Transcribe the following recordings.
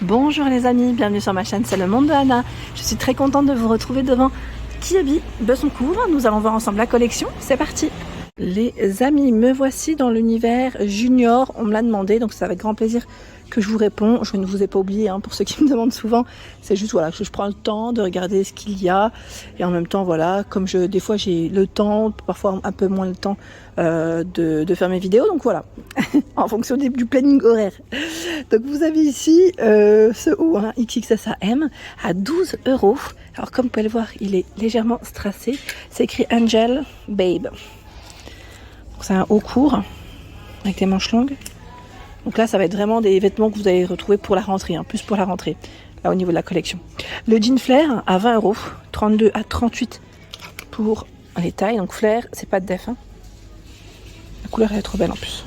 Bonjour les amis, bienvenue sur ma chaîne, c'est le monde de Anna. Je suis très contente de vous retrouver devant Kiabi Besoncourt. Nous allons voir ensemble la collection, c'est parti. Les amis, me voici dans l'univers junior, on me l'a demandé, donc c'est avec grand plaisir que je vous réponds. Je ne vous ai pas oublié, pour ceux qui me demandent souvent, c'est juste voilà, que je prends le temps de regarder ce qu'il y a. Et en même temps, voilà, comme des fois j'ai le temps, parfois un peu moins le temps de faire mes vidéos, donc voilà, en fonction du planning horaire. Donc vous avez ici ce haut, XXSAM, à 12 €. Alors comme vous pouvez le voir, il est légèrement strassé. C'est écrit Angel Babe. C'est un haut court, avec des manches longues. Donc là, ça va être vraiment des vêtements que vous allez retrouver pour la rentrée, plus pour la rentrée, là au niveau de la collection. Le jean flair à 20 €, 32 à 38 pour les tailles. Donc flair, c'est pas de def. La couleur elle est trop belle en plus.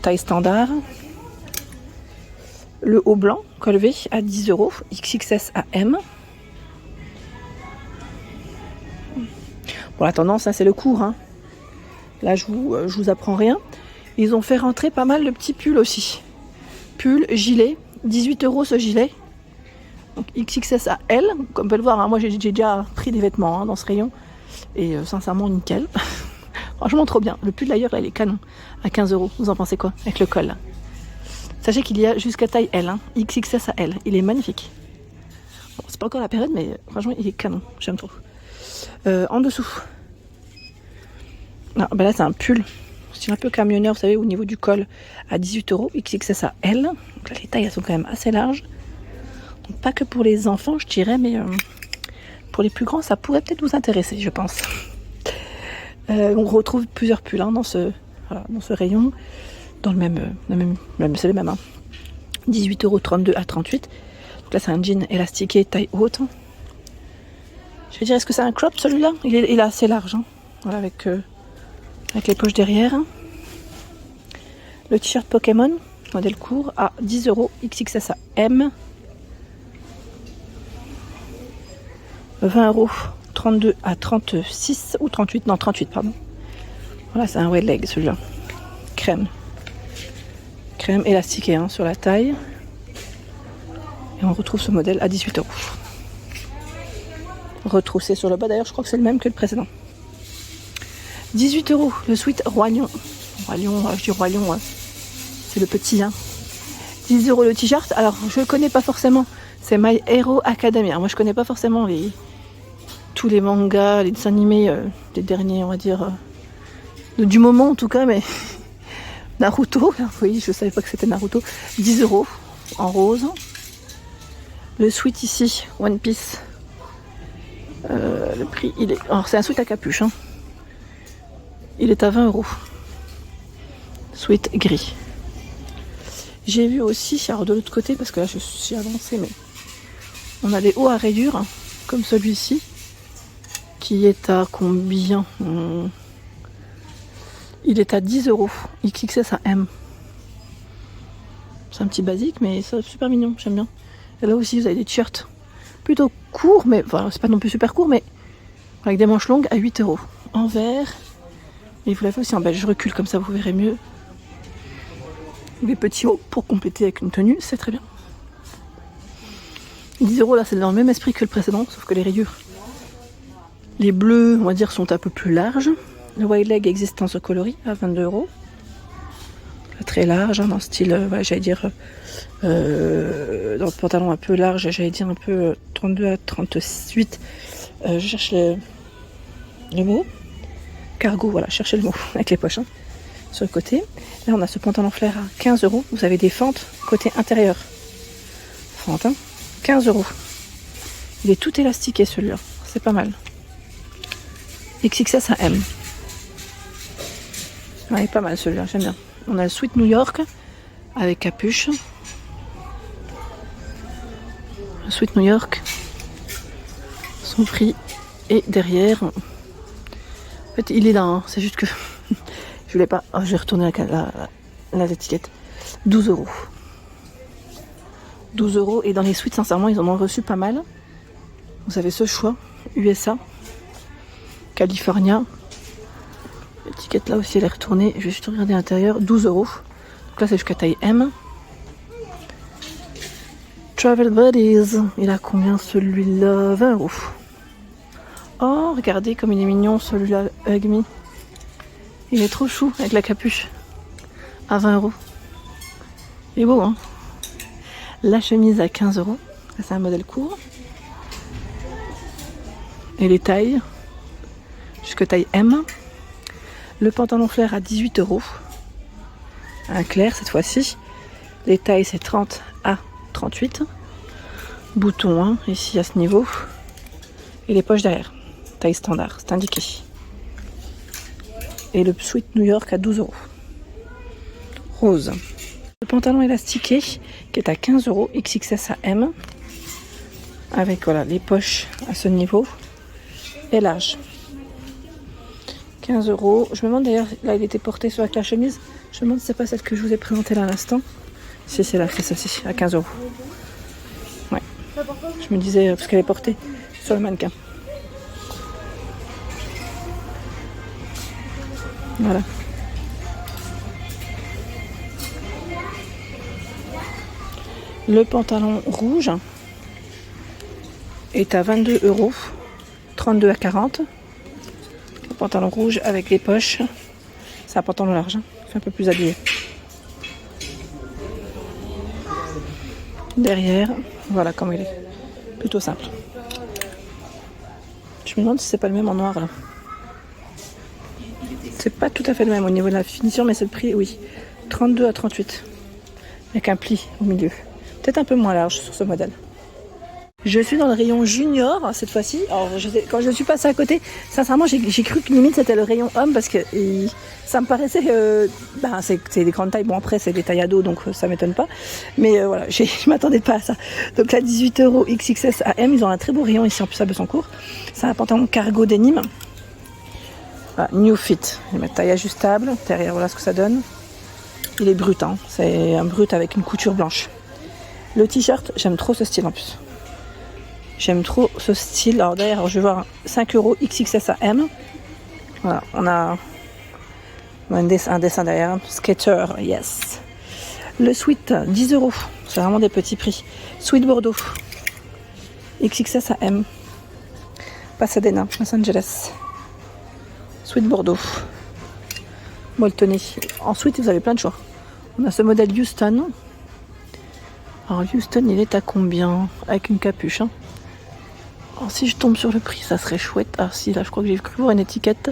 Taille standard. Le haut blanc, col V à 10 €, XXSAM. Bon, la tendance, c'est le court. Là, je vous apprends rien. Ils ont fait rentrer pas mal de petits pulls aussi. Pull, gilet, 18 € ce gilet. Donc XXSAL, comme vous pouvez le voir, moi j'ai déjà pris des vêtements dans ce rayon. Et sincèrement, nickel. Franchement, trop bien. Le pull d'ailleurs, là, il est canon. À 15 €. Vous en pensez quoi avec le col là? Sachez qu'il y a jusqu'à taille L, XXSAL. Il est magnifique. Bon, c'est pas encore la période, mais franchement, il est canon. J'aime trop. En dessous. Ah, là, c'est un pull. C'est un peu camionneur, vous savez, au niveau du col, à 18 €, XXSAL. Donc là, les tailles, elles sont quand même assez larges. Donc, pas que pour les enfants, je dirais, mais pour les plus grands, ça pourrait peut-être vous intéresser, je pense. On retrouve plusieurs pulls dans ce rayon, dans le même c'est le même. 18 €, 32 à 38. Donc là, c'est un jean élastiqué, taille haute. Je vais dire, est-ce que c'est un crop celui-là? Il est assez large, voilà, avec les poches derrière. Le t-shirt Pokémon, modèle court, à 10 €, XXSAM. 20 €, 32 à 36 ou 38, non 38 pardon. Voilà, c'est un wide leg celui-là. Crème élastiqué sur la taille. Et on retrouve ce modèle à 18 €. Retroussé sur le bas, d'ailleurs je crois que c'est le même que le précédent. 18 €, le sweat Roi Lion. Je dis Roi Lion, c'est le petit. 10 € le t-shirt. Alors je le connais pas forcément. C'est My Hero Academia. Moi je connais pas forcément tous les mangas, les dessins animés, les derniers, on va dire, du moment en tout cas, mais Naruto. Oui, je savais pas que c'était Naruto. 10 € en rose. Le sweat ici, One Piece. Le prix, il est. Alors c'est un sweat à capuche. Il est à 20 €. Sweat gris. J'ai vu aussi, alors de l'autre côté, parce que là je suis avancée, mais on a des hauts à rayures, comme celui-ci, qui est à combien? Il est à 10 €, XXSAM. C'est un petit basique, mais c'est super mignon, j'aime bien. Et là aussi, vous avez des t-shirts plutôt courts, mais voilà, c'est pas non plus super court, mais avec des manches longues à 8 €. En vert, et vous l'avez aussi en beige. Je recule comme ça, vous verrez mieux. Les petits hauts pour compléter avec une tenue, c'est très bien. 10 € là, c'est dans le même esprit que le précédent, sauf que les rayures, les bleus, on va dire, sont un peu plus larges. Le wide leg existe en ce coloris à 22 €. Très large, dans le style, j'allais dire, dans le pantalon un peu large, j'allais dire un peu 32 à 38. Je cherche le mot. Cargo, voilà, cherchez le mot avec les poches sur le côté. Là, on a ce pantalon flair à 15 €. Vous avez des fentes côté intérieur. Fente, 15 €. Il est tout élastiqué celui-là. C'est pas mal. XXSAM. Ouais, il est pas mal celui-là, j'aime bien. On a le sweat New York avec capuche. Le sweat New York. Son prix est derrière. En fait, il est là, c'est juste que je voulais pas. Je vais retourner la étiquette. 12 €. 12 €. Et dans les suites, sincèrement, ils en ont reçu pas mal. Vous avez ce choix. USA. California. L'étiquette là aussi, elle est retournée. Je vais juste regarder à l'intérieur. 12 €. Donc là, c'est jusqu'à taille M. Travel Buddies. Il a combien celui-là? 20 euros. Oh, regardez comme il est mignon celui-là, Hug Me. Il est trop chou avec la capuche. À 20 euros. Il est beau, hein? La chemise à 15 euros. C'est un modèle court. Et les tailles. Jusque taille M. Le pantalon flair à 18 euros. Un clair cette fois-ci. Les tailles c'est 30 à 38. Bouton hein, ici à ce niveau. Et les poches derrière. Taille standard, c'est indiqué. Et le sweat New York à 12 euros. Rose. Le pantalon élastiqué qui est à 15 euros, XXS à M. Avec voilà, les poches à ce niveau. Et large. 15 euros. Je me demande d'ailleurs, là il était porté sur la chemise. Je me demande si c'est pas celle que je vous ai présentée là à l'instant. Si c'est là, c'est celle-ci, à 15 euros. Ouais. Je me disais, parce qu'elle est portée sur le mannequin. Voilà. Le pantalon rouge est à 22 euros, 32 à 40. Le pantalon rouge avec les poches. C'est un pantalon large, hein. C'est un peu plus habillé. Derrière, voilà comment il est. Plutôt simple. Je me demande si c'est pas le même en noir là. C'est pas tout à fait le même au niveau de la finition, mais c'est le prix, oui. 32 à 38. Avec un pli au milieu. Peut-être un peu moins large sur ce modèle. Je suis dans le rayon junior cette fois-ci. Alors, quand je suis passée à côté, sincèrement, j'ai cru que limite c'était le rayon homme parce que ça me paraissait. C'est des grandes tailles. Bon, après, c'est des tailles ados donc ça m'étonne pas. Mais voilà, je m'attendais pas à ça. Donc là, 18 euros XXS à M. Ils ont un très beau rayon ici en plus à Besancourt. C'est un pantalon cargo denim. Voilà, New Fit. Ils mettent taille ajustable. Derrière, voilà ce que ça donne. Il est brut, hein. C'est un brut avec une couture blanche. Le t-shirt, j'aime trop ce style en plus. J'aime trop ce style. Alors derrière, je vais voir 5 euros XXS à M. Voilà, on a un dessin derrière. Skater, yes. Le sweat, 10 euros. C'est vraiment des petits prix. Sweat Bordeaux. XXS à M. Pasadena, Los Angeles. Sweat Bordeaux. Molletonné. Ensuite, vous avez plein de choix. On a ce modèle Houston. Alors Houston, il est à combien? Avec une capuche, hein. Alors, si je tombe sur le prix, ça serait chouette. Ah si, là je crois que j'ai cru voir une étiquette.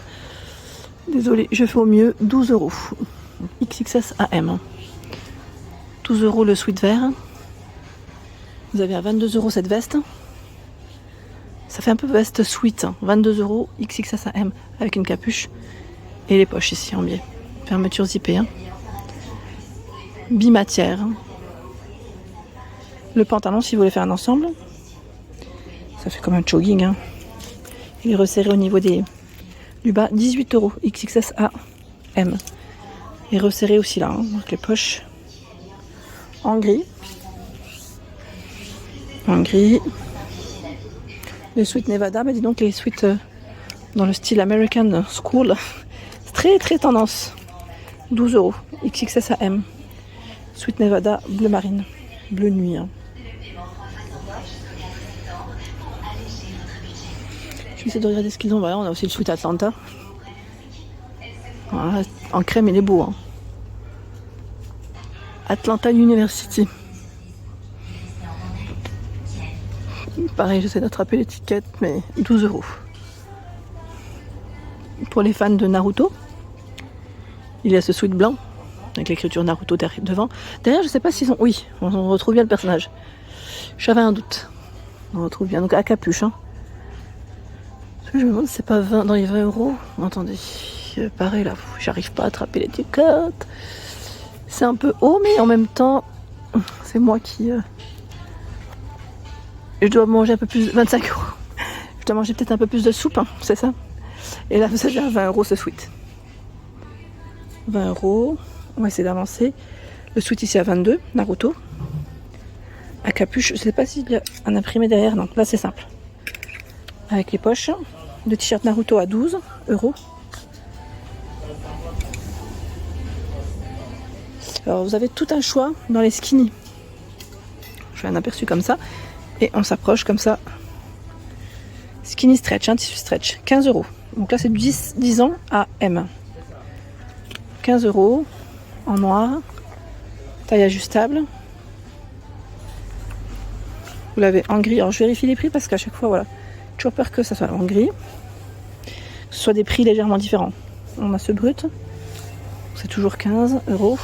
Désolée, je fais au mieux. 12 euros. XXS AM. 12 euros le sweat vert. Vous avez à 22 euros cette veste. Ça fait un peu veste sweat. Hein. 22 euros XXS AM avec une capuche. Et les poches ici en biais. Fermeture zippée. Hein. Bimatière. Le pantalon, si vous voulez faire un ensemble. Ça fait comme un jogging. Hein. Il est resserré au niveau du bas. 18 euros XXS AM. Il est resserré aussi là. Hein, avec les poches. En gris. En gris. Les suites Nevada. Mais dis donc les suites dans le style American School. C'est très très tendance. 12 euros XXS AM. Suite Nevada bleu marine. Bleu nuit. Hein. Je vais essayer de regarder ce qu'ils ont. Voilà, on a aussi le sweat Atlanta. Voilà, en crème, il est beau. Hein. Atlanta University. Pareil, j'essaie d'attraper l'étiquette, mais 12 euros. Pour les fans de Naruto, il y a ce sweat blanc avec l'écriture Naruto devant. Derrière, je sais pas s'ils ont. Oui, on retrouve bien le personnage. J'avais un doute. On retrouve bien. Donc à capuche. Hein. Je me demande si c'est pas 20 dans les 20 euros. Attendez, pareil là, j'arrive pas à attraper l'étiquette. C'est un peu haut, mais en même temps, c'est moi qui. Je dois manger un peu plus. 25 euros. Je dois manger peut-être un peu plus de soupe, hein, c'est ça. Et là, vous avez à 20 euros ce sweat. 20 euros. On va essayer d'avancer. Le sweat ici à 22, Naruto. À capuche, je sais pas s'il y a un imprimé derrière. Non, là c'est simple. Avec les poches. Le t-shirt Naruto à 12 euros. Alors vous avez tout un choix dans les skinny. Je fais un aperçu comme ça. Et on s'approche comme ça. Skinny stretch, tissu stretch, 15 €. Donc là c'est du 10 ans à M. 15 € en noir, taille ajustable. Vous l'avez en gris. Alors je vérifie les prix parce qu'à chaque fois, voilà, toujours peur que ça soit en gris. Que ce soit des prix légèrement différents. On a ce brut, c'est toujours 15 €.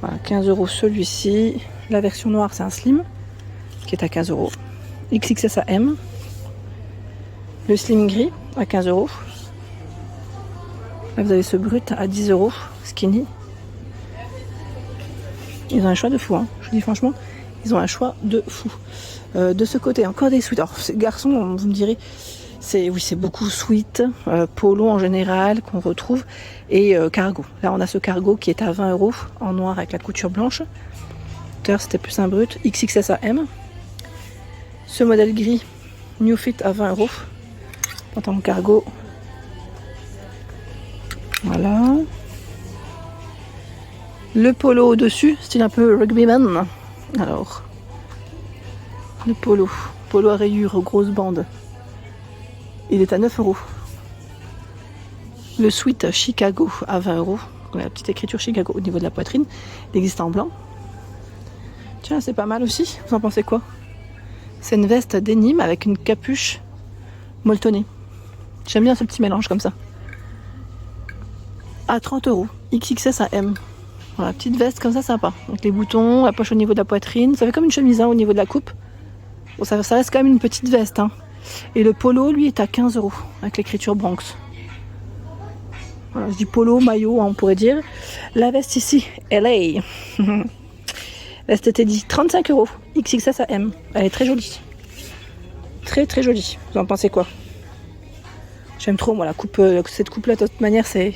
Voilà, 15 € celui-ci. La version noire c'est un slim qui est à 15 €. XXS à M. Le slim gris à 15 €. Là vous avez ce brut à 10 €, skinny. Ils ont un choix de fou, hein. Je vous dis franchement, ils ont un choix de fou. De ce côté, encore des sweats. Alors, ces garçons, vous me direz, c'est beaucoup sweat, polo en général qu'on retrouve, et cargo. Là, on a ce cargo qui est à 20 € en noir avec la couture blanche. Tout à l'heure, c'était plus un brut. XXS à M. Ce modèle gris, New Fit à 20 €. Pantalon cargo. Voilà. Le polo au-dessus, style un peu rugbyman. Alors, le polo à rayures, grosses bandes. Il est à 9 €. Le sweat Chicago à 20 €. La petite écriture Chicago au niveau de la poitrine. Il existe en blanc. Tiens, c'est pas mal aussi. Vous en pensez quoi? C'est une veste denim avec une capuche molletonnée. J'aime bien ce petit mélange comme ça. À 30 €. XXS à M. Voilà, petite veste comme ça, sympa. Avec les boutons, la poche au niveau de la poitrine. Ça fait comme une chemise au niveau de la coupe. Bon, ça reste quand même une petite veste. Hein. Et le polo, lui, est à 15 € avec l'écriture Bronx. Voilà, je dis polo, maillot, on pourrait dire. La veste ici, LA. Veste Teddy, 35 €. XXS à M. Elle est très jolie. Très très jolie. Vous en pensez quoi? J'aime trop, moi, la coupe, cette coupe-là, de toute manière, c'est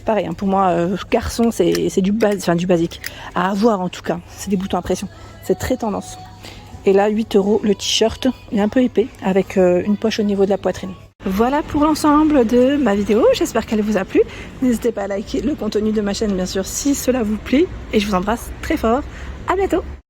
pareil. Hein, pour moi, garçon, c'est du basique. À avoir, en tout cas. C'est des boutons à pression. C'est très tendance. Et là, 8 € le t-shirt. Il est un peu épais, avec une poche au niveau de la poitrine. Voilà pour l'ensemble de ma vidéo. J'espère qu'elle vous a plu. N'hésitez pas à liker le contenu de ma chaîne, bien sûr, si cela vous plaît. Et je vous embrasse très fort. À bientôt!